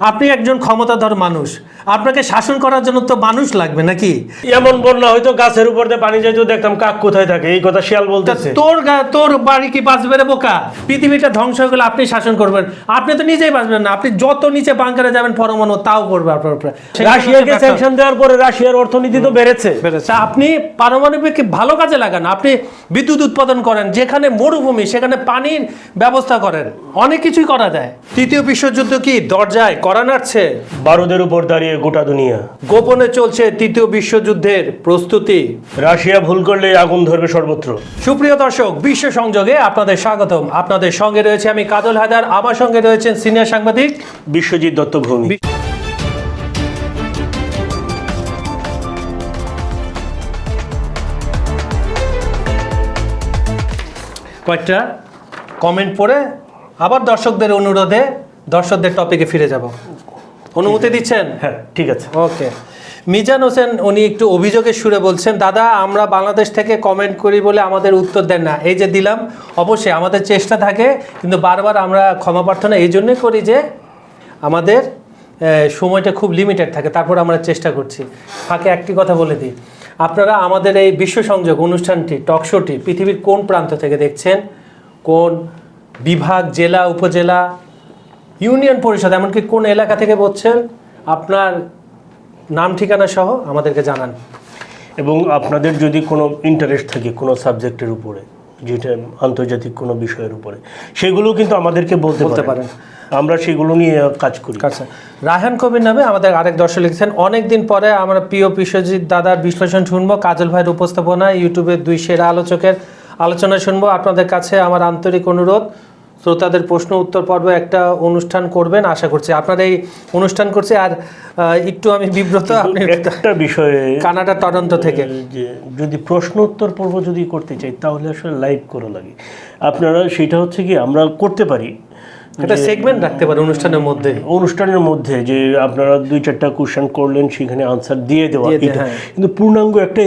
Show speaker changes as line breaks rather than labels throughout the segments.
আপনি একজন ক্ষমতাধর মানুষ, আপনাকে শাসন করার জন্য তো মানুষ লাগবে নাকি?
এমন বন্যা হয়তো গাছের উপর দিয়ে পানি যাইতো, দেখতাম কাক কোথায় থাকে, এই কথা শিয়াল বলতেছে।
তোর বাড়ি কি বাঁচবে রে বোকা? পৃথিবীটা ধ্বংস হয়ে গেলে আপনি শাসন করবেন, আপনি তো নিজেই বাঁচবেন না। আপনি যত নিচে বাংকারে যাবেন পরমাণু তাও করবে আপনার উপরে।
রাশিয়াকে স্যাংশন দেওয়ার পরে রাশিয়ার অর্থনীতি তো বেড়েছে।
আপনি পারমাণবিক ভালো কাজে লাগান, আপনি বিদ্যুৎ উৎপাদন করেন, যেখানে মরুভূমি সেখানে পানির ব্যবস্থা করেন, অনেক কিছুই করা যায়। তৃতীয় বিশ্বযুদ্ধ কি দরজায় করা নাড়ছে?
বারুদের উপর দাঁড়িয়ে গোটা দুনিয়া।
গোপনে চলছে তৃতীয় বিশ্বযুদ্ধের প্রস্তুতি।
রাশিয়া ভুল করলে আগুন ধরবে সর্বত্র।
সুপ্রিয় দর্শক, বিশ্ব সংযোগে আপনাদের স্বাগতম। আপনাদের সঙ্গে রয়েছে আমি কাজল হায়দার, আমার সঙ্গে রয়েছেন সিনিয়র সাংবাদিক
বিশ্বজিৎ দত্ত ভূমি।
কয়েকটা কমেন্ট পড়ে আবার দর্শকদের অনুরোধে দর্শকদের টপিকে ফিরে যাব। অনুমতি দিচ্ছেন?
হ্যাঁ, ঠিক আছে।
ওকে। মিজান হোসেন উনি একটু অভিযোগের সুরে বলছেন, দাদা আমরা বাংলাদেশ থেকে কমেন্ট করি বলে আমাদের উত্তর দেন না। এই যে দিলাম, অবশ্যই আমাদের চেষ্টা থাকে, কিন্তু বারবার আমরা ক্ষমা প্রার্থনা এই জন্যই করি যে আমাদের সময়টা খুব লিমিটেড থাকে, তারপর আমরা চেষ্টা করছি। ফাঁকে একটি কথা বলে দিই, আপনারা আমাদের এই বিশ্ব সংযোগ অনুষ্ঠানটি, টকশোটি পৃথিবীর কোন প্রান্ত থেকে দেখছেন, কোন বিভাগ, জেলা, উপজেলা, ইউনিয়ন পরিষদ, এমনকি কোন এলাকা থেকে বলছেন, আপনার নাম ঠিকানা সহ আমাদেরকে জানান।
এবং আপনাদের যদি কোনো ইন্টারেস্ট থাকে কোনো সাবজেক্টের উপরে, যেটা আন্তর্জাতিক কোনো বিষয়ের উপরে, সেগুলো কিন্তু আমাদেরকে বলতে পারেন, আমরা সেগুলো নিয়ে কাজ করি।
আচ্ছা, রায়হান কবির নামে আমাদের আরেক দর্শক লিখছেন, অনেক দিন পরে আমরা প্রিয় বিশ্বজিৎ দাদার বিশ্লেষণ শুনবো, কাজল ভাইয়ের উপস্থাপনা, ইউটিউবের দুই সেরা আলোচকের আলোচনা শুনবো। আপনাদের কাছে আমার আন্তরিক অনুরোধ, শ্রোতাদের প্রশ্ন উত্তর পর্ব একটা অনুষ্ঠান করবেন আশা করছি। আপনার এই অনুষ্ঠান করছে। আর একটু আমি বিব্রত, আপনি
একটা বিষয়ে
কানাডা টরন্টো থেকে,
যে যদি প্রশ্ন উত্তর পর্ব যদি করতে চাই তাহলে আসলে লাইভ করা লাগে। আপনারা সেটা হচ্ছে কি আমরা করতে পারি,
একটা সেগমেন্ট রাখতে পারি অনুষ্ঠানের মধ্যে
যে আপনারা 2-4টা কোশ্চেন করলেন, সেখানে আনসার দিয়ে দেওয়া।
হ্যাঁ।
কিন্তু পূর্ণাঙ্গ একটা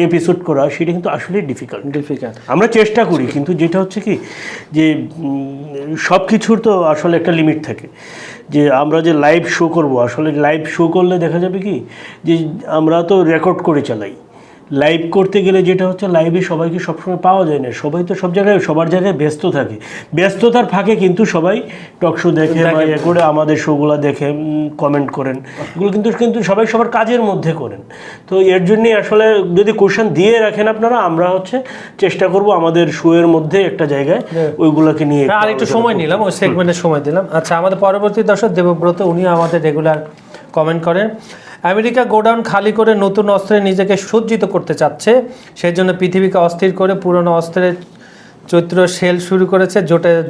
এপিসোড করা সেটা কিন্তু আসলে ডিফিকাল্ট। আমরা চেষ্টা করি, কিন্তু যেটা হচ্ছে কি যে সব কিছুর তো আসলে একটা লিমিট থাকে। যে আমরা যে লাইভ শো করব, আসলে লাইভ শো করলে দেখা যাবে কি যে আমরা তো রেকর্ড করে চালাই। লাইভ করতে গেলে যেটা হচ্ছে, লাইভে সবাইকে সবসময় পাওয়া যায় না, সবাই তো সবার জায়গায় ব্যস্ত থাকে। ব্যস্ততার ফাঁকে কিন্তু সবাই টক শো দেখে বা এ করে আমাদের শোগুলো দেখে কমেন্ট করেন, এগুলো কিন্তু সবাই সবার কাজের মধ্যে করেন। তো এর জন্যই আসলে যদি কোশ্চেন দিয়ে রাখেন আপনারা, আমরা চেষ্টা করব আমাদের শোয়ের মধ্যে একটা জায়গায় ওইগুলোকে নিয়ে
আর একটু সময় নিলাম, ওই সেগমেন্টের সময় দিলাম। আচ্ছা, আমাদের পরবর্তী দর্শক দেবব্রত, উনি আমাদের রেগুলার কমেন্ট করেন, আমেরিকা গোডাউন খালি করে নতুন অস্ত্রে নিজেকে সজ্জিত করতে চাচ্ছে, সেই জন্য পৃথিবীকে অস্থির করে পুরনো অস্ত্রের চৈত্র সেল শুরু করেছে।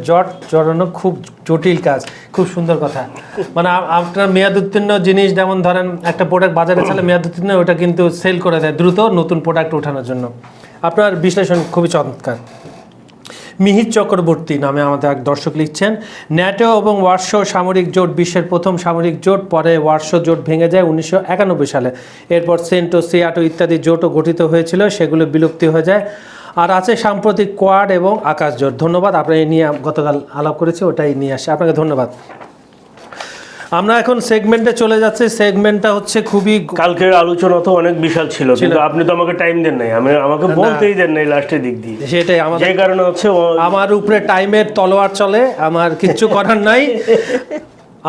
জট জড়ানো খুব জটিল কাজ। খুব সুন্দর কথা। মানে আপনার মেয়াদ উত্তীর্ণ জিনিস, যেমন ধরেন একটা প্রোডাক্ট বাজারে চলে মেয়াদ উত্তীর্ণ, ওটা কিন্তু সেল করে দেয় দ্রুত নতুন প্রোডাক্ট ওঠানোর জন্য। আপনার বিশ্লেষণ খুবই চমৎকার। মিহির চক্রবর্তী নামে আমাদের এক দর্শক লিখছেন, ন্যাটো এবং ওয়ারশো সামরিক জোট বিশ্বের প্রথম সামরিক জোট, পরে ওয়ারশো জোট ভেঙে যায় 1991 সালে। এরপর সেন্টো, সিয়াটো ইত্যাদি জোটও গঠিত হয়েছিল, সেগুলো বিলুপ্তি হয়ে যায়। আর আছে সাম্প্রতিক কোয়াড এবং আকাশ জোট। ধন্যবাদ, আপনার এই নিয়ে গতকাল আলাপ করেছি, ওটাই নিয়ে আসে। আপনাকে ধন্যবাদ। আমরা এখন সেগমেন্টে চলে যাচ্ছি। সেগমেন্টটা হচ্ছে খুবই,
কালকের আলোচনা তো অনেক বিশাল ছিল, কিন্তু আপনি তো আমাকে টাইম দেন নাই, আমাকে বলতেই দেন নাই লাস্টের দিক দিয়ে।
সেটাই আমাদের,
যে কারণে হচ্ছে
আমার উপরে টাইমের তলোয়ার চলে, আমার কিচ্ছু করার নাই।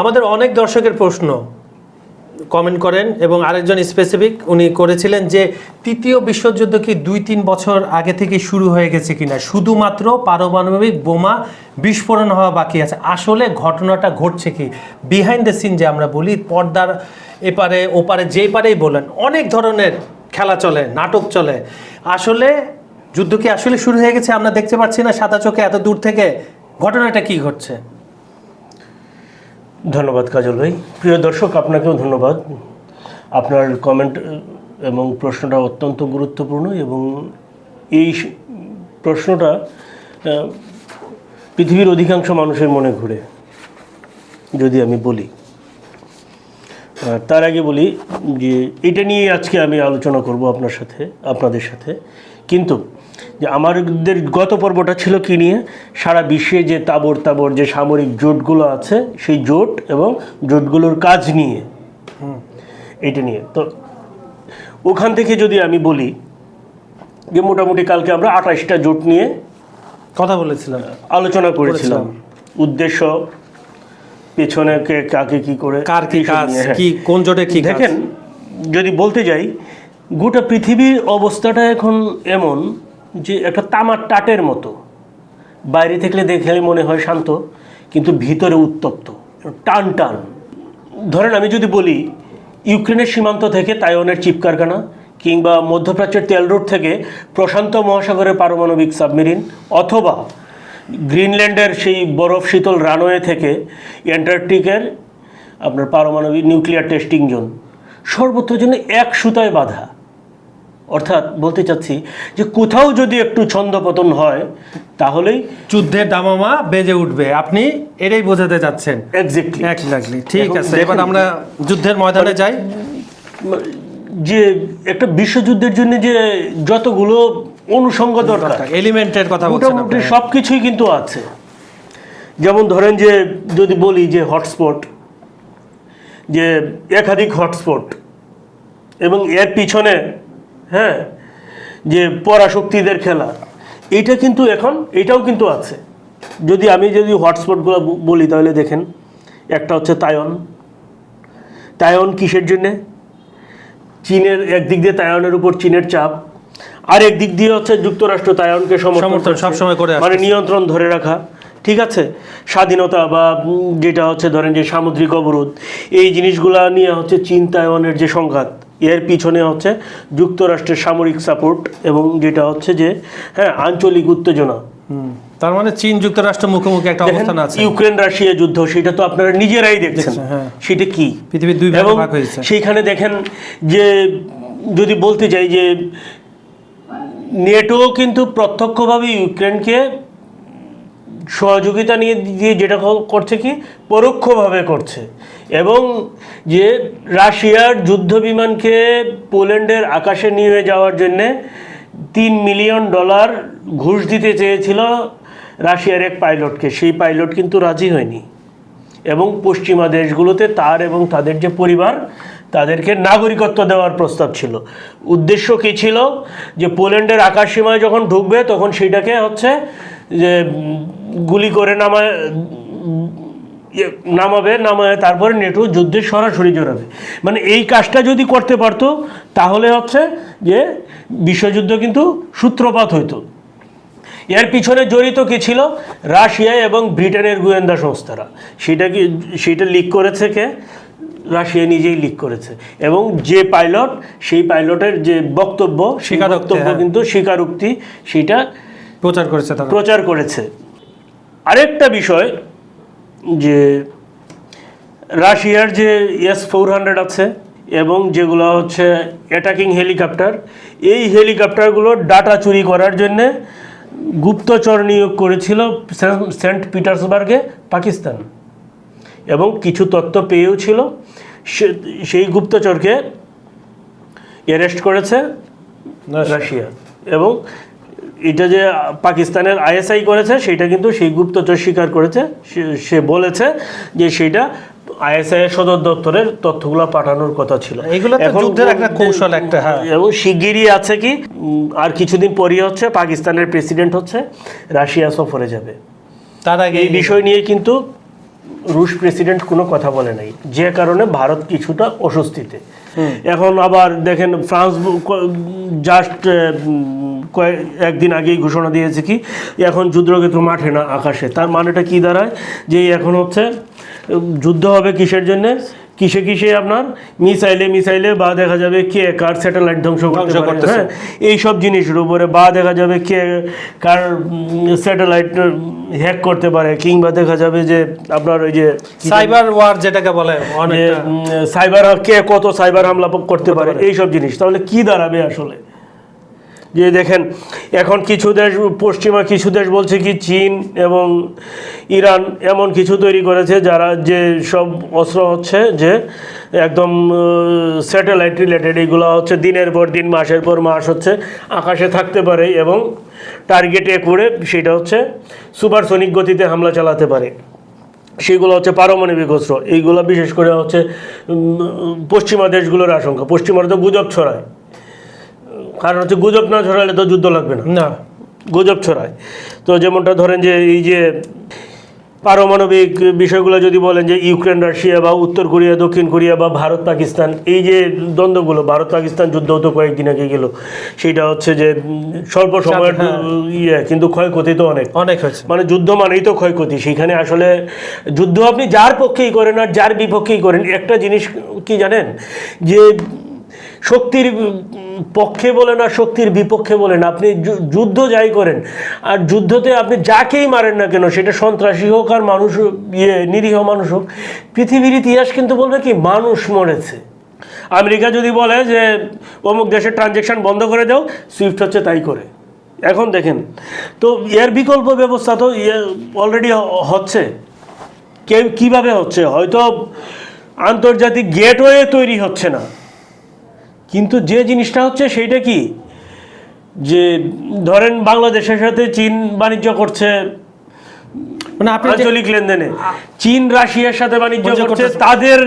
আমাদের অনেক দর্শকের প্রশ্ন কমেন্ট করেন, এবং আরেকজন স্পেসিফিক উনি করেছিলেন যে তৃতীয় বিশ্বযুদ্ধ কি 2-3 বছর আগে থেকে শুরু হয়ে গেছে কিনা, শুধুমাত্র পারমাণবিক বোমা বিস্ফোরণ হওয়া বাকি আছে। আসলে ঘটনাটা ঘটছে কি বিহাইন্ড দ্য সিন, যে আমরা বলি পর্দার এপারে ওপারে, যে পারেই বলেন, অনেক ধরনের খেলা চলে, নাটক চলে। আসলে যুদ্ধ কি আসলে শুরু হয়ে গেছে, আমরা দেখতে পাচ্ছি না সাদা চোখে এত দূর থেকে? ঘটনাটা কি ঘটছে?
ধন্যবাদ কাজল ভাই। প্রিয় দর্শক, আপনাকেও ধন্যবাদ। আপনার কমেন্ট এবং প্রশ্নটা অত্যন্ত গুরুত্বপূর্ণ, এবং এই প্রশ্নটা পৃথিবীর অধিকাংশ মানুষের মনে ঘুরে। যদি আমি বলি, তার আগে বলি যে এটা নিয়ে আজকে আমি আলোচনা করব আপনাদের সাথে। কিন্তু যে আমাদের গত পর্বটা ছিল কি নিয়ে, সারা বিশ্বে যে তাবর তাবর যে সামরিক জোটগুলো আছে সেই জোট এবং জোটগুলোর কাজ নিয়ে, এটা নিয়ে। তো ওখান থেকে যদি আমি বলি যে মোটামুটি কালকে আমরা 28টা জোট নিয়ে
কথা বলেছিলাম,
আলোচনা করেছিলাম, উদ্দেশ্য, পেছনে কাকে কি করে,
কার কি কাজ, কি কোন জোটে কি।
দেখেন যদি বলতে যাই, গোটা পৃথিবীর অবস্থাটা এখন এমন যে একটা তামার টাটের মতো, বাইরে থেকে দেখলে মনে হয় শান্ত, কিন্তু ভিতরে উত্তপ্ত, টান টান। ধরেন আমি যদি বলি ইউক্রেনের সীমান্ত থেকে তাইওয়ানের চিপ কারখানা, কিংবা মধ্যপ্রাচ্যের তেল রুট থেকে প্রশান্ত মহাসাগরের পারমাণবিক সাবমেরিন, অথবা গ্রিনল্যান্ডের সেই বরফ শীতল রানওয়ে থেকে অ্যান্টার্কটিকের আপনার পারমাণবিক নিউক্লিয়ার টেস্টিং জোন, সর্বত্র জন্য এক সুতায় বাঁধা। অর্থাৎ বলতে চাচ্ছি যে কোথাও যদি একটু ছন্দপতন হয় তাহলেই
যুদ্ধের দামামা বেজে উঠবে, আপনি এটাই বোঝাতে যাচ্ছেন।
এক্স্যাক্টলি,
ঠিক আছে, এবার আমরা যুদ্ধের ময়দানে যাই।
যে একটা বিশ্বযুদ্ধের জন্য যে যতগুলো অনুষঙ্গ দরকার,
এলিমেন্টের কথা বলছেন,
মোটামুটি সব কিছুই কিন্তু আছে। যেমন ধরেন যে যদি বলি যে হটস্পট, যে একাধিক হটস্পট, এবং এর পিছনে হ্যাঁ যে পরাশক্তিদের খেলা, এটা কিন্তু এখন এটাও কিন্তু আছে। যদি হটস্পটগুলো বলি তাহলে দেখেন, একটা হচ্ছে তাইওয়ান কিসের জন্যে? চীনের একদিক দিয়ে তাইওয়ানের উপর চীনের চাপ, আর একদিক দিয়ে হচ্ছে যুক্তরাষ্ট্র তাইওয়ানকে সমর্থন
সবসময় করে,
মানে নিয়ন্ত্রণ ধরে রাখা, ঠিক আছে, স্বাধীনতা বা যেটা হচ্ছে ধরেন যে সামুদ্রিক অবরোধ, এই জিনিসগুলা নিয়ে হচ্ছে চীন তাইওয়ানের যে সংঘাত, এর পিছনে হচ্ছে যুক্তরাষ্ট্রের সামরিক সাপোর্ট, এবং যেটা হচ্ছে যে হ্যাঁ আঞ্চলিক উত্তেজনা।
তার মানে চীন যুক্তরাষ্ট্র মুখোমুখি একটা অবস্থান আছে।
ইউক্রেন রাশিয়া যুদ্ধ, সেটা তো আপনারা নিজেরাই দেখছেন, সেটা কি
পৃথিবীর দুই ভাগ হয়েছে।
সেইখানে দেখেন যে যদি বলতে যাই যে নেটো কিন্তু প্রত্যক্ষভাবে ইউক্রেনকে সহযোগিতা নিয়ে দিয়ে যেটা করছে কি পরোক্ষভাবে করছে, এবং যে রাশিয়ার যুদ্ধ বিমানকে পোল্যান্ডের আকাশে নিয়ে যাওয়ার জন্যে $3 মিলিয়ন ঘুষ দিতে চেয়েছিল রাশিয়ার এক পাইলটকে, সেই পাইলট কিন্তু রাজি হয়নি, এবং পশ্চিমা দেশগুলোতে তার এবং তাদের যে পরিবার তাদেরকে নাগরিকত্ব দেওয়ার প্রস্তাব ছিল। উদ্দেশ্য কী ছিল? যে পোল্যান্ডের আকাশসীমায় যখন ঢুকবে তখন সেইটাকে হচ্ছে যে গুলি করে নামাবে, তারপরে নেটো যুদ্ধে সরাসরি জড়াবে। মানে এই কাজটা যদি করতে পারতো তাহলে হচ্ছে যে বিশ্বযুদ্ধ কিন্তু সূত্রপাত হইতো। এর পিছনে জড়িত কি ছিল? রাশিয়া এবং ব্রিটেনের গোয়েন্দা সংস্থারা। সেটা লিক করেছে কে? রাশিয়া নিজেই লিক করেছে, এবং যে পাইলট, সেই পাইলটের যে বক্তব্য, সেই বক্তব্য কিন্তু স্বীকারোক্তি, সেটা প্রচার করেছে। আরেকটা বিষয় যে রাশিয়ার যে S-400 আছে এবং যেগুলো হচ্ছে অ্যাটাকিং হেলিকপ্টার, এই হেলিকপ্টারগুলোর ডাটা চুরি করার জন্যে গুপ্তচর নিয়োগ করেছিল সেন্ট পিটার্সবার্গে পাকিস্তান, এবং কিছু তথ্য পেয়েও ছিল। সেই গুপ্তচরকে অ্যারেস্ট করেছে রাশিয়া, এবং এটা যে পাকিস্তানের ISI করেছে সেটা কিন্তু সেই গুপ্তচর স্বীকার করেছে। সে বলেছে যে সেটা ISI এর সদর দপ্তরের তথ্যগুলো পাঠানোর কথা ছিল।
এগুলো তো যুদ্ধের একটা কৌশল একটা, হ্যাঁ।
এবং শিগগিরই আছে কি আর কিছুদিন পরই হচ্ছে পাকিস্তানের প্রেসিডেন্ট হচ্ছে রাশিয়া সফরে যাবে।
তার আগে
এই বিষয় নিয়ে কিন্তু রুশ প্রেসিডেন্ট কোনো কথা বলে নাই, যে কারণে ভারত কিছুটা অস্বস্তিতে। এখন আবার দেখেন ফ্রান্স জাস্ট একদিন আগেই ঘোষণা দিয়েছে কি এখন যুদ্ধক্ষেত্র মাঠে না আকাশে। তার মানেটা কি দাঁড়ায়? যে এখন হচ্ছে যুদ্ধ হবে কিসের জন্য? কিসে আপনার মিসাইলে বা দেখা যাবে কে কার স্যাটেলাইট ধ্বংস করতে, হ্যাঁ, এইসব জিনিসের উপরে, বা দেখা যাবে কে কার স্যাটেলাইট হ্যাক করতে পারে, কিংবা দেখা যাবে যে আপনার ওই যে
সাইবার ওয়ার যেটাকে বলে,
সাইবার কে কত সাইবার হামলা করতে পারে, এইসব জিনিস। তাহলে কি দাঁড়াবে আসলে? যে দেখেন এখন কিছু দেশ, পশ্চিমা কিছু দেশ বলছে কি চীন এবং ইরান এমন কিছু তৈরি করেছে যারা যে সব অস্ত্র হচ্ছে যে একদম স্যাটেলাইট রিলেটেড, এগুলো হচ্ছে দিনের পর দিন মাসের পর মাস হচ্ছে আকাশে থাকতে পারে, এবং টার্গেটে করে সেটা হচ্ছে সুপারসনিক গতিতে হামলা চালাতে পারে। সেগুলো হচ্ছে পারমাণবিক অস্ত্র। এইগুলো বিশেষ করে হচ্ছে পশ্চিমা দেশগুলোর আশঙ্কা। পশ্চিমারা তো গুজব ছড়ায়, কারণ হচ্ছে গুজব না ছড়ালে তো যুদ্ধ লাগবে না, গুজব ছড়ায়। তো যেমনটা ধরেন যে এই যে পারমাণবিক বিষয়গুলো যদি বলেন যে ইউক্রেন রাশিয়া বা উত্তর কোরিয়া দক্ষিণ কোরিয়া বা ভারত পাকিস্তান, এই যে দ্বন্দ্বগুলো, ভারত পাকিস্তান যুদ্ধ তো কয়েকদিন আগে গেল, সেটা হচ্ছে যে স্বল্প সময়ের কিন্তু ক্ষয়ক্ষতি তো অনেক হয়েছে। মানে যুদ্ধ মানেই তো ক্ষয়ক্ষতি। সেখানে আসলে যুদ্ধ আপনি যার পক্ষেই করেন আর যার বিপক্ষেই করেন, একটা জিনিস কি জানেন, যে শক্তির পক্ষে বলেন আর শক্তির বিপক্ষে বলেন, আপনি যুদ্ধ যাই করেন আর যুদ্ধতে আপনি যাকেই মারেন না কেন, সেটা সন্ত্রাসী হোক আর মানুষ নিরীহ মানুষ হোক, পৃথিবীর ইতিহাস কিন্তু বলবে কি মানুষ মরেছে। আমেরিকা যদি বলে যে অমুক দেশের ট্রানজ্যাকশন বন্ধ করে দাও, সুইফট হচ্ছে তাই করে। এখন দেখেন তো এর বিকল্প ব্যবস্থা তো অলরেডি হচ্ছে। কিভাবে হচ্ছে? হয়তো আন্তর্জাতিক গেটওয়ে তৈরি হচ্ছে না, কিন্তু যে জিনিসটা হচ্ছে সেইটা কি, যে ধরেন বাংলাদেশের সাথে চীন বাণিজ্য করছে, মানে আঞ্চলিক লেনদেনে চীন রাশিয়ার সাথে বাণিজ্য করছে তাদের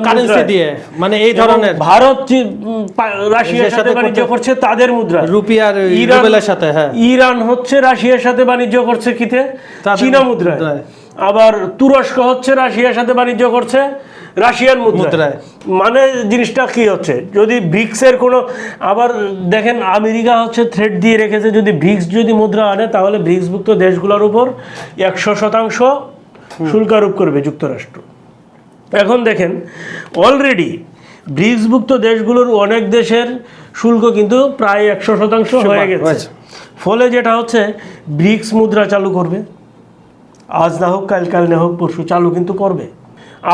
কারেন্সি দিয়ে, মানে এই ধরনের
ভারত রাশিয়ার সাথে বাণিজ্য করছে তাদের মুদ্রা,
রুপি আর রুবেলের সাথে। হ্যাঁ,
ইরান হচ্ছে রাশিয়ার সাথে বাণিজ্য করছে কিতে, চীনা মুদ্রায়। আবার তুরস্ক হচ্ছে রাশিয়ার সাথে বাণিজ্য করছে রাশিয়ান মুদ্রায়। মানে জিনিসটা কি হচ্ছে, যদি ব্রিক্সের কোনো, আবার দেখেন আমেরিকা হচ্ছে থ্রেট দিয়ে রেখেছে, যদি ব্রিক্স যদি মুদ্রা আনে তাহলে ব্রিক্সভুক্ত দেশগুলোর উপর 100% শুল্ক আরোপ করবে যুক্তরাষ্ট্র। এখন দেখেন অলরেডি ব্রিক্সভুক্ত দেশগুলোর অনেক দেশের শুল্ক কিন্তু প্রায় 100% হয়ে গেছে। ফলে যেটা হচ্ছে ব্রিক্স মুদ্রা চালু করবে, আজ না হোক কাল, কাল না হোক পরশু চালু কিন্তু করবে।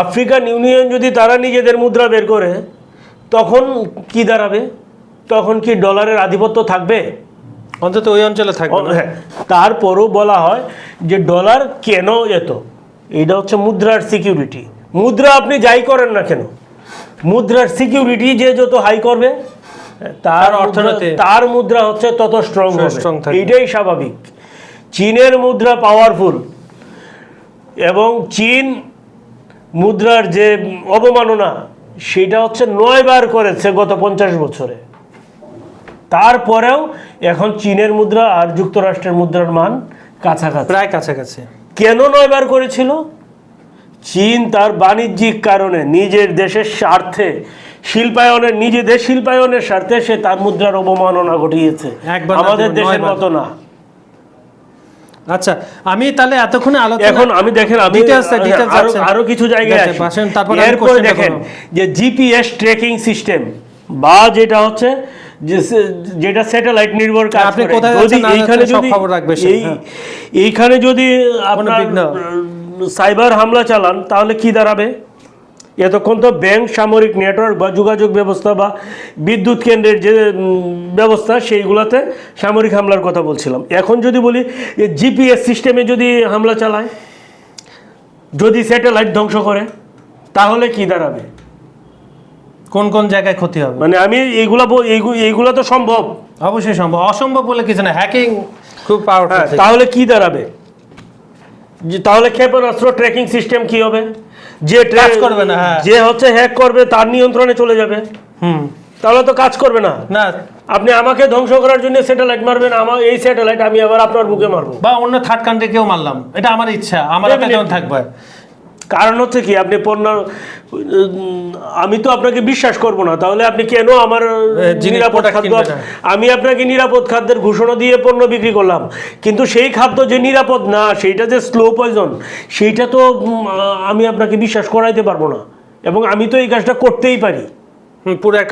আফ্রিকান ইউনিয়ন যদি তারা নিজেদের মুদ্রা বের করে, তখন কি দাঁড়াবে? তখন কি ডলারের আধিপত্য থাকবে?
অন্তত ওই অঞ্চলে থাকবে।
হ্যাঁ, তারপরও বলা হয় যে ডলার কেন এত, এটা হচ্ছে মুদ্রার সিকিউরিটি। মুদ্রা আপনি যাই করেন না কেন, মুদ্রার সিকিউরিটি যে যত হাই করবে তার অর্থনীতি, তার মুদ্রা হচ্ছে তত স্ট্রং হবে। এইটাই স্বাভাবিক। চীনের মুদ্রা পাওয়ারফুল, এবং চীন মুদ্রার যে অবমাননা সেটা হচ্ছে 9 বার করেছে গত 50 বছরে। তারপরেও এখন চীনের মুদ্রা আর যুক্তরাষ্ট্রের মুদ্রার মান কাছাকাছি,
প্রায় কাছাকাছি।
কেন 9 বার করেছিল? চীন তার বাণিজ্যিক কারণে, নিজের দেশের স্বার্থে, শিল্পায়নের, নিজেদের শিল্পায়নের স্বার্থে সে তার মুদ্রার অবমাননা ঘটিয়েছে, আমাদের দেশের মতো না।
আচ্ছা, আমি তাহলে এতক্ষণে আলোচনা,
এখন আমি দেখেন আমি আরো কিছু জায়গায় আসি। এরপরে দেখেন যে জিপিএস ট্র্যাকিং সিস্টেম বা যেটা হচ্ছে যেটা স্যাটেলাইট নির্ভর কাজ করে, যদি এইখানে যদি এইখানে যদি আপনার সাইবার হামলা চালান তাহলে কি দাঁড়াবে? এতক্ষণ তো ব্যাংক, সামরিক নেটওয়ার্ক বা যোগাযোগ ব্যবস্থা বা বিদ্যুৎ কেন্দ্রের যে ব্যবস্থা সেইগুলোতে সামরিক হামলার কথা বলছিলাম। এখন যদি বলি জিপিএস সিস্টেমে যদি হামলা চালায়, যদি স্যাটেলাইট ধ্বংস করে, তাহলে কি দাঁড়াবে?
কোন কোন জায়গায় ক্ষতি হবে?
মানে আমি এইগুলো তো সম্ভব,
অবশ্যই সম্ভব। অসম্ভব বলে কিছু না, হ্যাকিং খুব পাওয়ারফুল।
তাহলে কি দাঁড়াবে? তাহলে ক্ষেপণাস্ত্র ট্র্যাকিং সিস্টেম কি হবে? যে কাজ করবে না, যে হচ্ছে হ্যাক করবে তার নিয়ন্ত্রণে চলে যাবে। তাহলে তো কাজ করবে না। না, আপনি আমাকে ধ্বংস করার জন্য স্যাটেলাইট মারবেন, আমার এই স্যাটেলাইট আমি আবার আপনার বুকে মারবো, বা অন্য থার্ড কান্ট্রিকেও মারলাম, এটা আমার ইচ্ছা, আমার হাতে যেমন থাকবে। কারণ হচ্ছে কি, আপনি পণ্য, আমি তো আপনাকে বিশ্বাস করব না, তাহলে আপনি কেন আমার নিরাপদ খাদ্য, আমি আপনাকে নিরাপদ খাদ্যের ঘোষণা দিয়ে পণ্য বিক্রি করলাম, কিন্তু সেই খাদ্য যে নিরাপদ না, সেইটা যে স্লো পয়জন, সেইটা তো আমি আপনাকে বিশ্বাস করাইতে পারবো না। এবং আমি তো এই কাজটা করতেই পারি,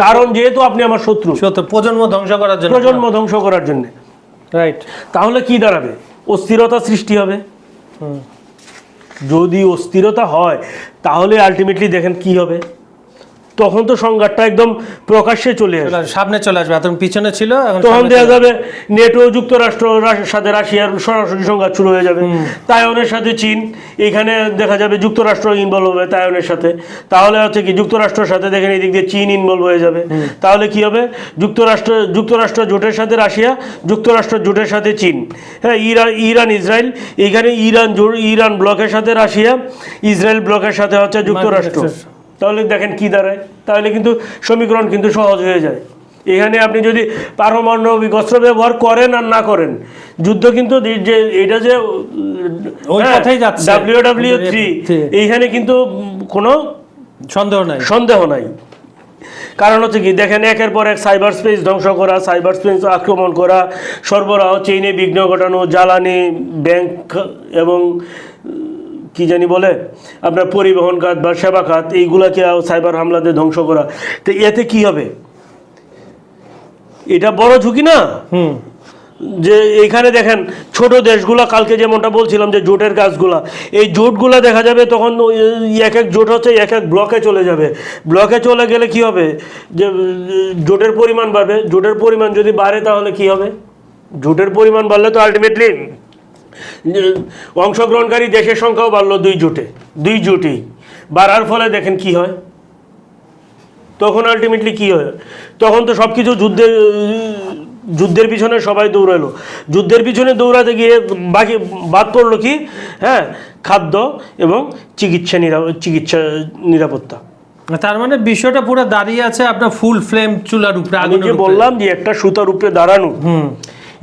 কারণ যেহেতু আপনি আমার শত্রু, প্রজন্ম ধ্বংস করার জন্য, রাইট? তাহলে কি দাঁড়াবে? অস্থিরতা সৃষ্টি হবে। যদি অস্থিরতা হয় তাহলে আলটিমেটলি দেখেন কি হবে, তখন তো সংঘাতটা একদম প্রকাশ্যে চলে আসবে,
সামনে চলে আসবে। এখন পিছনে ছিল, এখন
তখন
সামনে
দেখা
চলে
যাবে নেটো যুক্তরাষ্ট্রের সাথে রাশিয়ার সরাসরি সংঘাত শুরু হয়ে যাবে, তাইওয়ানের সাথে চীন, এখানে দেখা যাবে যুক্তরাষ্ট্র ইনভলভ হবে তাইওয়ানের সাথে, তাহলে হচ্ছে কি যুক্তরাষ্ট্রের সাথে দেখেন এদিক দিয়ে চীন ইনভলভ হয়ে যাবে, তাহলে কি হবে যুক্তরাষ্ট্র জোটের সাথে রাশিয়া, যুক্তরাষ্ট্র জোটের সাথে চীন, হ্যাঁ ইরান ইসরায়েল, এইখানে ইরান ব্লকের সাথে রাশিয়া, ইসরায়েল ব্লকের সাথে হচ্ছে যুক্তরাষ্ট্র। তাহলে দেখেন কি দাঁড়ায়, তাহলে কিন্তু সমীকরণ কিন্তু সহজ হয়ে যায়। এখানে আপনি যদি পারমাণবিক অস্ত্র ব্যবহার করেন আর না করেন, যুদ্ধ কিন্তু যে এটা যে
ওই কথাই যাচ্ছে
WW3, এইখানে কিন্তু কোনো সন্দেহ নাই। কারণ হচ্ছে কি দেখেন, একের পর এক সাইবার স্পেস ধ্বংস করা, সাইবার স্পেস আক্রমণ করা, সরবরাহ চেইনে বিঘ্ন ঘটানো, জ্বালানি, ব্যাংক এবং কি জানি বলে আপনার পরিবহন খাত বা সেবা খাত, এইগুলাকে সাইবার হামলাতে ধ্বংস করা। তো এতে কি হবে? এটা বড় ঝুঁকি না? যে এইখানে দেখেন ছোট দেশগুলা, কালকে যেমনটা বলছিলাম যে জোটের কাজগুলা, এই জোটগুলা দেখা যাবে তখন এক এক জোট হচ্ছে এক এক ব্লকে চলে যাবে। ব্লকে চলে গেলে কি হবে? যে জোটের পরিমাণ বাড়বে, জোটের পরিমাণ যদি বাড়ে তাহলে কি হবে? জোটের পরিমাণ বাড়লে তো আলটিমেটলি অংশগ্রহণকারী দেশের সংখ্যাও বাড়লো দুই জোটেই বাড়ার ফলে দেখেন কি হয়, তখন আলটিমেটলি কি হয়? তখন তো সব কিছু যুদ্ধের পিছনে সবাই দৌড়ালো, যুদ্ধের পিছনে দৌড়াতে গিয়ে বাদ পড়লো কি? হ্যাঁ, খাদ্য এবং চিকিৎসা নিরাপত্তা।
তার মানে বিষয়টা পুরো দাঁড়িয়ে আছে আপনার ফুল ফ্লেম চুলার উপরে।
আমি যে বললাম যে একটা সুতার উপরে দাঁড়ানো,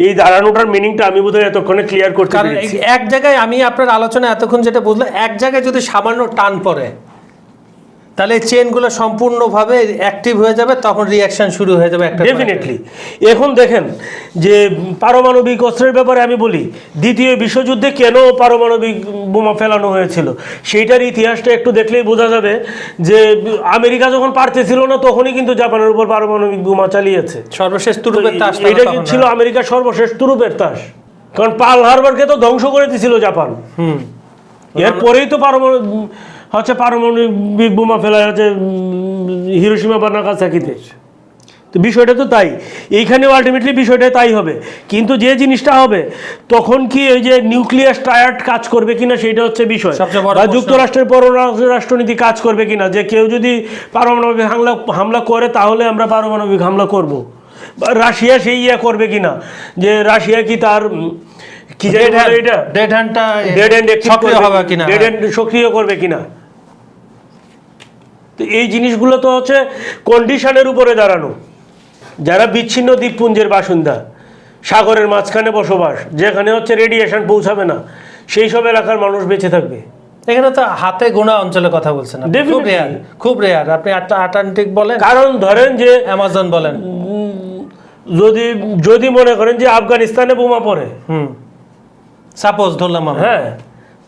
এই দাঁড়ানোটার মিনিংটা আমি বোধহয় এতক্ষণে ক্লিয়ার করতে পেরেছি।
এক জায়গায় আমি আপনার আলোচনা এতক্ষণ যেটা বুঝলাম, এক জায়গায় যদি সামান্য টান পড়ে তাহলে চেনগুলো সম্পূর্ণভাবে অ্যাক্টিভ হয়ে যাবে, তখন রিঅ্যাকশন শুরু হয়ে যাবে একটা।
ডেফিনেটলি। এখন দেখেন যে পারমাণবিক অস্ত্রের ব্যাপারে আমি বলি, দ্বিতীয় বিশ্বযুদ্ধে কেন পারমাণবিক বোমা ফেলানো হয়েছিল সেইটার ইতিহাসটা একটু দেখলেই বোঝা যাবে যে আমেরিকা যখন পারতেছিল না তখনই কিন্তু জাপানের উপর পারমাণবিক বোমা চালিয়েছে।
সর্বশেষ তুরুপের তাস,
এটা ছিল আমেরিকার সর্বশেষ তুরুপের তাস, কারণ পার্ল হারবারকে তো ধ্বংস করে দিয়েছিল জাপান। এরপরেই তো পারমাণবিক বোমা ফেলা হচ্ছে হিরোশিমা বা নাগাসাকিতে। তো বিষয়টা তো তাই, এইখানেও আলটিমেটলি বিষয়টা তাই হবে। কিন্তু যে জিনিসটা হবে তখন কি ওই যে নিউক্লিয়াস ট্রায়াড কাজ করবে কিনা সেটা হচ্ছে বিষয়, বা যুক্তরাষ্ট্রের পররাষ্ট্রনীতি কাজ করবে কিনা, যে কেউ যদি পারমাণবিক হামলা করে তাহলে আমরা পারমাণবিক হামলা করব, বা রাশিয়া সেই করবে কিনা, যে রাশিয়া কি তার কি সক্রিয় করবে কিনা। তো এই জিনিসগুলো তো হচ্ছে কন্ডিশনের উপরে দাঁড়ানো। যারা বিচ্ছিন্ন দ্বীপপুঞ্জের বাসিন্দা, সাগরের মাঝখানে বসবাস, যেখানে হচ্ছে রেডিয়েশন পৌঁছাবে না, সেই সব এলাকার মানুষ বেঁচে থাকবে।
এখানে তো হাতে গোনা অঞ্চলে কথা বলছেন, খুব রেয়ার। আপনি আটলান্টিক বলেন,
কারণ ধরেন যে
অ্যামাজন বলেন,
যদি মনে করেন যে আফগানিস্তানে বোমা পড়ে,
সাপোজ ধরলাম,
হ্যাঁ,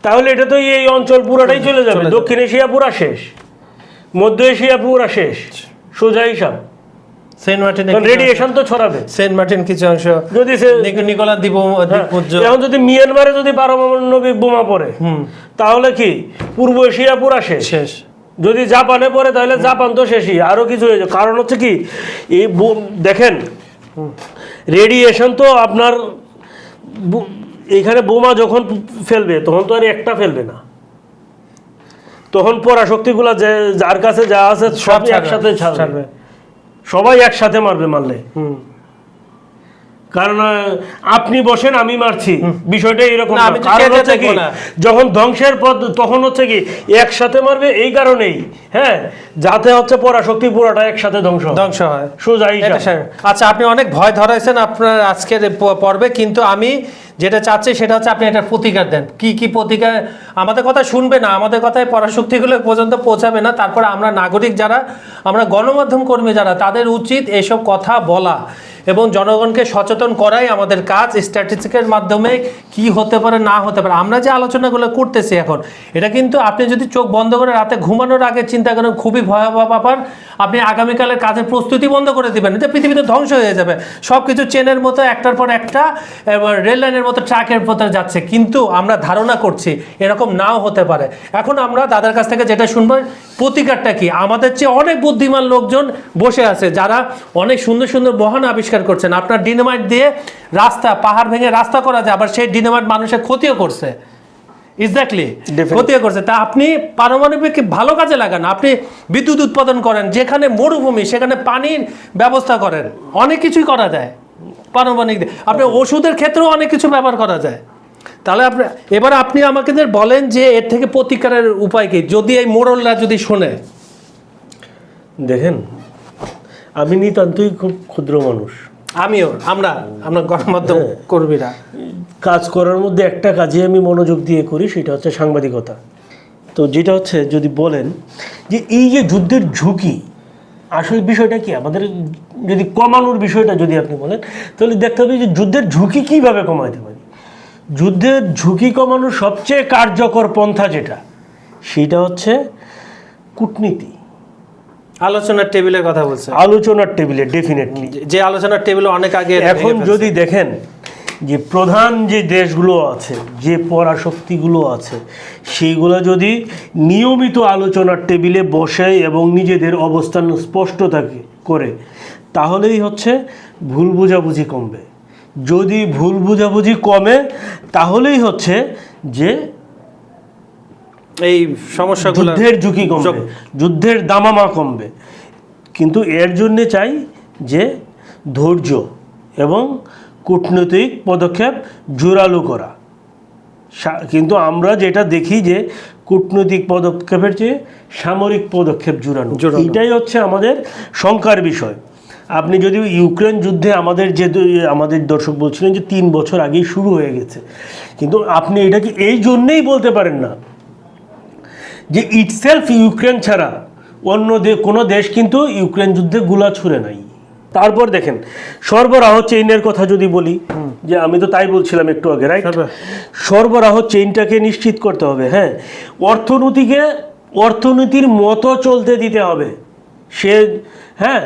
তাহলে এটা তো এই অঞ্চল পুরাটাই চলে যাবে। দক্ষিণ এশিয়া পুরা শেষ, মধ্য এশিয়া পুরা শেষ, সোজা হিসাব।
সেন্ট মার্টিন
রেডিয়েশন তো ছড়াবে,
সেন্ট মার্টিন কিছু অংশ, যদি নিকোলা দ্বীপপুঞ্জ,
এখন যদি মিয়ানমারে যদি পারমাণবিক বোমা পড়ে তাহলে কি পূর্ব এশিয়া পুরা শেষ। যদি জাপানে পড়ে তাহলে জাপান তো শেষই, আরো কিছু হয়ে যাবে। কারণ হচ্ছে কি, এই দেখেন রেডিয়েশন তো আপনার এইখানে বোমা যখন ফেলবে তখন তো আর একটা ফেলবে না, তখন পরাশক্তিগুলা যার কাছে যা আছে সব একসাথে ছাড়বে, সবাই একসাথে মারলে। কারণ আপনি বসেন আমি মারছি, বিষয়টা এরকম। কারণ হচ্ছে কি, যখন ধ্বংসের পথ তখন হচ্ছে কি একসাথে মারবে, এই কারণেই, হ্যাঁ, যাতে হচ্ছে পরাশক্তি পুরোটা একসাথে ধ্বংস হয়, সোজা হিসাব।
আচ্ছা, আপনি অনেক ভয় ধরাইছেন আপনার আজকের পর্বে, কিন্তু আমি যেটা চাচ্ছি সেটা হচ্ছে আপনি একটা প্রতিকার দেন। কি প্রতিকার? আমাদের কথা শুনবে না, আমাদের কথায় পরাশক্তিগুলো পর্যন্ত পৌঁছাবে না, তারপরে আমরা নাগরিক যারা, আমরা গণমাধ্যম কর্মী যারা, তাদের উচিত এসব কথা বলা এবং জনগণকে সচেতন করাই আমাদের কাজ। স্ট্যাটিস্টিকের মাধ্যমে কি হতে পারে না হতে পারে, আমরা যে আলোচনাগুলো করতেছি এখন, এটা কিন্তু আপনি যদি চোখ বন্ধ করে রাতে ঘুমানোর আগে চিন্তা করেন, খুবই ভয়াবহ ব্যাপার। আপনি আগামীকালের কাজের প্রস্তুতি বন্ধ করে দিবেন, যে পৃথিবীতে ধ্বংস হয়ে যাবে, সব কিছু চেনের মতো একটার পর একটা রেল লাইনের মতো ট্রাকের পথে যাচ্ছে, কিন্তু আমরা ধারণা করছি এরকম নাও হতে পারে। এখন আমরা দাদার কাছ থেকে যেটা শুনবো, প্রতিকারটা কি। আমাদের চেয়ে অনেক বুদ্ধিমান লোকজন বসে আছে যারা অনেক সুন্দর সুন্দর বহন আবিষ্কার করছেন। আপনার ডিনামাইট দিয়ে রাস্তা, পাহাড় ভেঙে রাস্তা করা যায়, আবার সেই ডিনামাইট মানুষের ক্ষতিও করছে। এক্স্যাক্টলি, ক্ষতিও করছে। তা আপনি পারমাণবিক ভালো কাজে লাগান, আপনি বিদ্যুৎ উৎপাদন করেন, যেখানে মরুভূমি সেখানে পানির ব্যবস্থা করেন, অনেক কিছুই করা যায় পারমাণবিক দিয়ে। আপনি ওষুধের ক্ষেত্রেও অনেক কিছু ব্যবহার করা যায়। তাহলে এবার আপনি আমাকে বলেন যে এর থেকে প্রতিকারের উপায় কি, যদি এই মোড়লরা যদি শোনে।
দেখেন, আমি নিতান্তই খুব ক্ষুদ্র মানুষ,
আমিও, আমরা গণমাধ্যম কর্মীরা
কাজ করার মধ্যে একটা কাজে আমি মনোযোগ দিয়ে করি, সেটা হচ্ছে সাংবাদিকতা। তো যেটা হচ্ছে, যদি বলেন যে এই যে যুদ্ধের ঝুঁকি, আসল বিষয়টা কি আমাদের যদি কমানোর বিষয়টা যদি আপনি বলেন, তাহলে দেখতে হবে যে যুদ্ধের ঝুঁকি কীভাবে কমাতে পারি। যুদ্ধের ঝুঁকি কমানোর সবচেয়ে কার্যকর পন্থা যেটা, সেটা হচ্ছে কূটনীতি।
আলোচনার টেবিলের কথা বলছে,
আলোচনার টেবিলে ডেফিনেটলি,
যে আলোচনার টেবিলে অনেক আগে।
এখন যদি দেখেন যে প্রধান যে দেশগুলো আছে, যে পরাশক্তিগুলো আছে, সেইগুলো যদি নিয়মিত আলোচনার টেবিলে বসে এবং নিজেদের অবস্থান স্পষ্ট থাকে করে, তাহলেই হচ্ছে ভুল বোঝাবুঝি কমবে। যদি ভুল বোঝাবুঝি কমে, তাহলেই হচ্ছে যে
এই সমস্যাগুলো,
যুদ্ধের ঝুঁকি কমবে, যুদ্ধের দামামা কমবে। কিন্তু এর জন্যে চাই যে ধৈর্য এবং কূটনৈতিক পদক্ষেপ জোরালো করা। কিন্তু আমরা যেটা দেখি যে কূটনৈতিক পদক্ষেপের চেয়ে সামরিক পদক্ষেপ জোরালো, এটাই হচ্ছে আমাদের শঙ্কার বিষয়। আপনি যদি ইউক্রেন যুদ্ধে আমাদের দর্শক বলছিলেন যে 3 বছর আগেই শুরু হয়ে গেছে, কিন্তু আপনি এটাকে এই জন্যেই বলতে পারেন না যে ইটসেলফ ইউক্রেন ছাড়া অন্য কোনো দেশ কিন্তু ইউক্রেন যুদ্ধে গুলা ছুড়ে নাই। তারপর দেখেন সরবরাহ চেইনের কথা যদি বলি, যে আমি তো তাই বলছিলাম একটু আগে, রাইট? সরবরাহ চেইনটাকে নিশ্চিত করতে হবে। হ্যাঁ, অর্থনীতির মতো চলতে দিতে হবে। হ্যাঁ,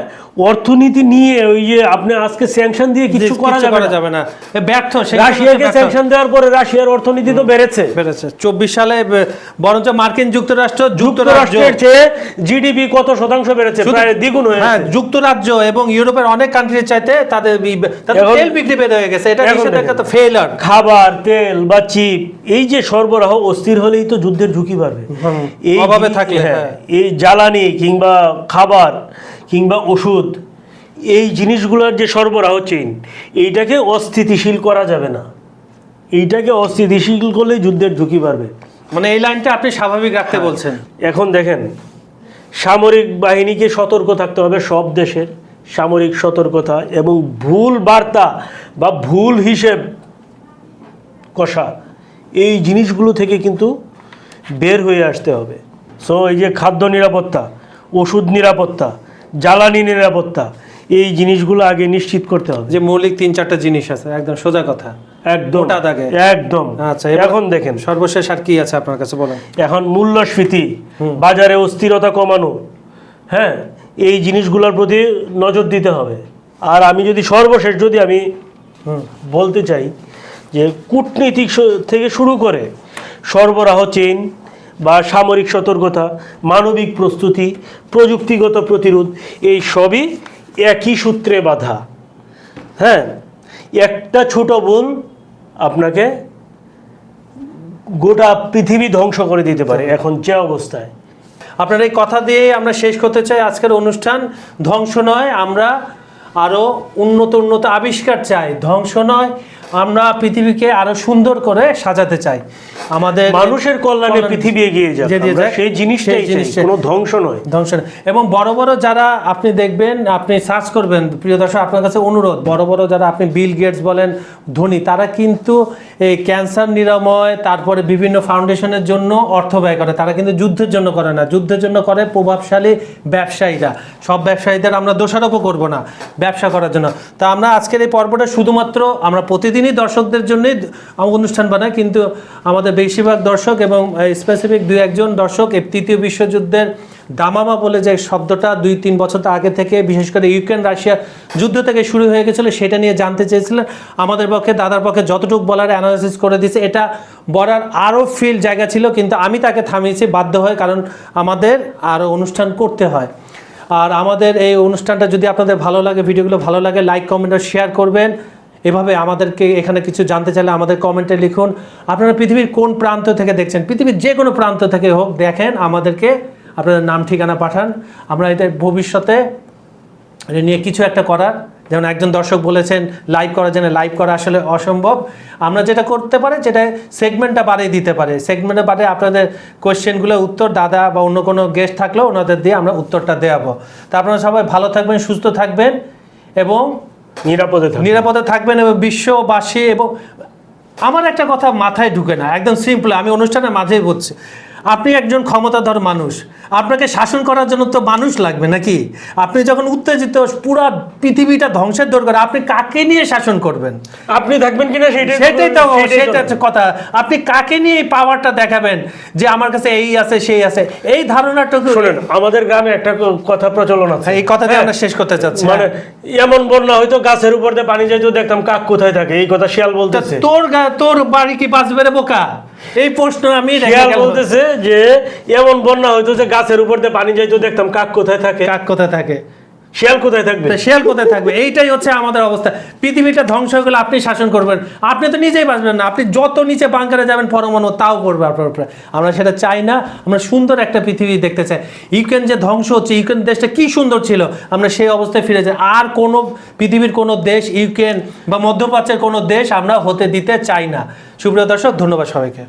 অর্থনীতি নিয়ে ওই যে আপনি আজকে স্যাংশন দিয়ে কিছু করা যাবে না।
ব্যর্থ।
রাশিয়াকে স্যাংশন দেওয়ার পরে রাশিয়ার অর্থনীতি তো বেড়েছে
24 সালে, বরঞ্চ মার্কিন
যুক্তরাষ্ট্রের চেয়ে জিডিপি কত শতাংশ বেড়েছে, প্রায় দ্বিগুণ হয়েছে।
হ্যাঁ, যুক্তরাজ্য এবং ইউরোপের অনেক কান্ট্রির চাইতে তাদের তেল বিক্রি বেড়ে হয়ে গেছে। এটা নিষেধাজ্ঞা তো ফেইলার।
খাবার, তেল বা চিপ, এই যে সরবরাহ অস্থির হলেই তো যুদ্ধের ঝুঁকি বাড়বে। এই
অভাবে থাকলে,
এই জ্বালানি কিংবা খাবার কিংবা ওষুধ, এই জিনিসগুলোর যে সরবরাহ চেইন, এইটাকে অস্থিতিশীল করা যাবে না। এইটাকে অস্থিতিশীল করলে যুদ্ধের ঝুঁকি বাড়বে।
মানে এই লাইনটা আপনি স্বাভাবিক রাখতে বলছেন।
এখন দেখেন, সামরিক বাহিনীকে সতর্ক থাকতে হবে, সব দেশের সামরিক সতর্কতা এবং ভুল বার্তা বা ভুল হিসেব কষা, এই জিনিসগুলো থেকে কিন্তু বের হয়ে আসতে হবে। সো এই যে খাদ্য নিরাপত্তা, ওষুধ নিরাপত্তা, জ্বালানি নিরাপত্তা, এই জিনিসগুলো আগে নিশ্চিত করতে হবে।
যে মৌলিক 3-4টা জিনিস আছে, একদম সোজা কথা,
একদম একদম।
আচ্ছা,
এখন দেখেন
সর্বশেষ আর কি আছে আপনার কাছে বলেন।
এখন মূল্যস্ফীতি, বাজারে অস্থিরতা কমানো, হ্যাঁ, এই জিনিসগুলোর প্রতি নজর দিতে হবে। আর আমি যদি সর্বশেষ আমি বলতে চাই যে কূটনীতিক থেকে শুরু করে সরবরাহ চেইন বা সামরিক সতর্কতা, মানবিক প্রস্তুতি, প্রযুক্তিগত প্রতিরোধ, এই সবই একই সূত্রে বাঁধা। হ্যাঁ, একটা ছোট ভুল আপনাকে গোটা পৃথিবী ধ্বংস করে দিতে পারে এখন যে অবস্থায়।
আপনার এই কথা দিয়ে আমরা শেষ করতে চাই আজকের অনুষ্ঠান। ধ্বংস নয়, আমরা আরও উন্নত আবিষ্কার চাই। ধ্বংস নয়, আমরা পৃথিবীকে আরো সুন্দর করে সাজাতে চাই। আমাদের
মানুষের কল্যাণে পৃথিবী এগিয়ে যাক, সেই জিনিসটাই চাই, কোনো ধ্বংস নয়।
এবং বড় বড় যারা আপনি দেখবেন, আপনি সার্চ করবেন, প্রিয় দর্শক আপনার কাছে অনুরোধ, বড় বড় যারা আপনি বিল গেটস বলেন, ধনী, তারা কিন্তু এই ক্যান্সার নিরাময়, তারপরে বিভিন্ন ফাউন্ডেশনের জন্য অর্থ ব্যয় করে। তারা কিন্তু যুদ্ধের জন্য করে না, যুদ্ধের জন্য করে প্রভাবশালী ব্যবসায়ীরা। সব ব্যবসায়ীদের আমরা দোষারোপ করব না, ব্যবসা করার জন্য। তা আমরা আজকের এই পর্বটা শুধুমাত্র আমরা প্রতিদিন প্রতিদিনই দর্শকদের জন্যই অনুষ্ঠান বানায়, কিন্তু আমাদের বেশিরভাগ দর্শক এবং স্পেসিফিক 2-1 দর্শক এই তৃতীয় বিশ্বযুদ্ধের দামামা বলে যে শব্দটা 2-3 বছর আগে থেকে, বিশেষ করে ইউক্রেন রাশিয়া যুদ্ধ থেকে শুরু হয়ে গেছিলো, সেটা নিয়ে জানতে চেয়েছিলেন। আমাদের পক্ষে, দাদার পক্ষে যতটুকু বলার অ্যানালাইসিস করে দিয়েছে। এটা বলার আরও ফিল জায়গা ছিল, কিন্তু আমি তাকে থামিয়েছি বাধ্য হয়, কারণ আমাদের আরও অনুষ্ঠান করতে হয়। আর আমাদের এই অনুষ্ঠানটা যদি আপনাদের ভালো লাগে, ভিডিওগুলো ভালো লাগে, লাইক, কমেন্ট আর শেয়ার করবেন। এভাবে আমাদেরকে এখানে কিছু জানতে চাইলে আমাদের কমেন্টে লিখুন। আপনারা পৃথিবীর কোন প্রান্ত থেকে দেখছেন, পৃথিবীর যে কোনো প্রান্ত থেকে হোক দেখেন, আমাদেরকে আপনাদের নাম ঠিকানা পাঠান। আমরা এটা ভবিষ্যতে এটা নিয়ে কিছু একটা করার, যেমন একজন দর্শক বলেছেন লাইভ করার জন্য, লাইভ করা আসলে অসম্ভব। আমরা যেটা করতে পারি, যেটা সেগমেন্টটা বাড়িয়ে দিতে পারে, সেগমেন্টে বাড়িয়ে আপনাদের কোয়েশ্চেনগুলো উত্তর দাদা বা অন্য কোনো গেস্ট থাকলেও ওনাদের দিয়ে আমরা উত্তরটা দেওয়াবো। তা আপনারা সবাই ভালো থাকবেন, সুস্থ থাকবেন এবং নিরাপদে থাকবেন এবং বিশ্ববাসী। এবং আমার একটা কথা মাথায় ঢুকে না, একদম সিম্পল, আমি অনুষ্ঠানের মাঝেই বলছি, আপনি একজন ক্ষমতাধর মানুষ, আপনাকে শাসন করার জন্য তো মানুষ লাগবে নাকি? আপনি যখন উত্তেজিত, পুরো পৃথিবীটা ধ্বংসের দরকার, আপনি কাকে নিয়ে শাসন করবেন?
আপনি থাকবেন কিনা
সেটাই তো কথা। আপনি কাকে নিয়ে এই পাওয়ারটা দেখাবেন যে আমার কাছে এই আছে সেই আছে? এই ধারণাটুকু
শুনেন, আমাদের গ্রামে একটা কথা প্রচলন আছে,
এই কথাটা আমরা শেষ করতে চাচ্ছি।
মানে এমন বন্যা হয়তো গাছের উপর দিয়ে পানি যাইতো, দেখতাম কাক কোথায় থাকে, এই কথা শিয়াল বলতেছে।
তোর বাড়ি কি বাঁচবে রে বোকা? এই প্রশ্ন আমি
বলতেছে যে এমন বন্যা হয়তো যে গাছের উপর দিয়ে পানি যাইতো, দেখতাম কাক কোথায় থাকে।
কাক কোথায় থাকে?
শিয়াল কোথায় থাকবে?
শিয়াল কোথায় থাকবে? এইটাই হচ্ছে আমাদের অবস্থা। পৃথিবীটা ধ্বংস হয়ে গেলে আপনি শাসন করবেন, আপনি তো নিজেই বাঁচবেন না। আপনি যত নিচে বাংকারে যাবেন পরমাণু তাও পড়বে আপনার উপরে। আমরা সেটা চাই না। আমরা সুন্দর একটা পৃথিবী দেখতে চাই। ইউক্রেন যে ধ্বংস হচ্ছে, ইউক্রেন দেশটা কি সুন্দর ছিল, আমরা সেই অবস্থায় ফিরে যাই। আর কোনো পৃথিবীর কোনো দেশ, ইউক্রেন বা মধ্যপ্রাচ্যের কোনো দেশ আমরা হতে দিতে চাই না। সুপ্রিয় দর্শক, ধন্যবাদ সবাইকে।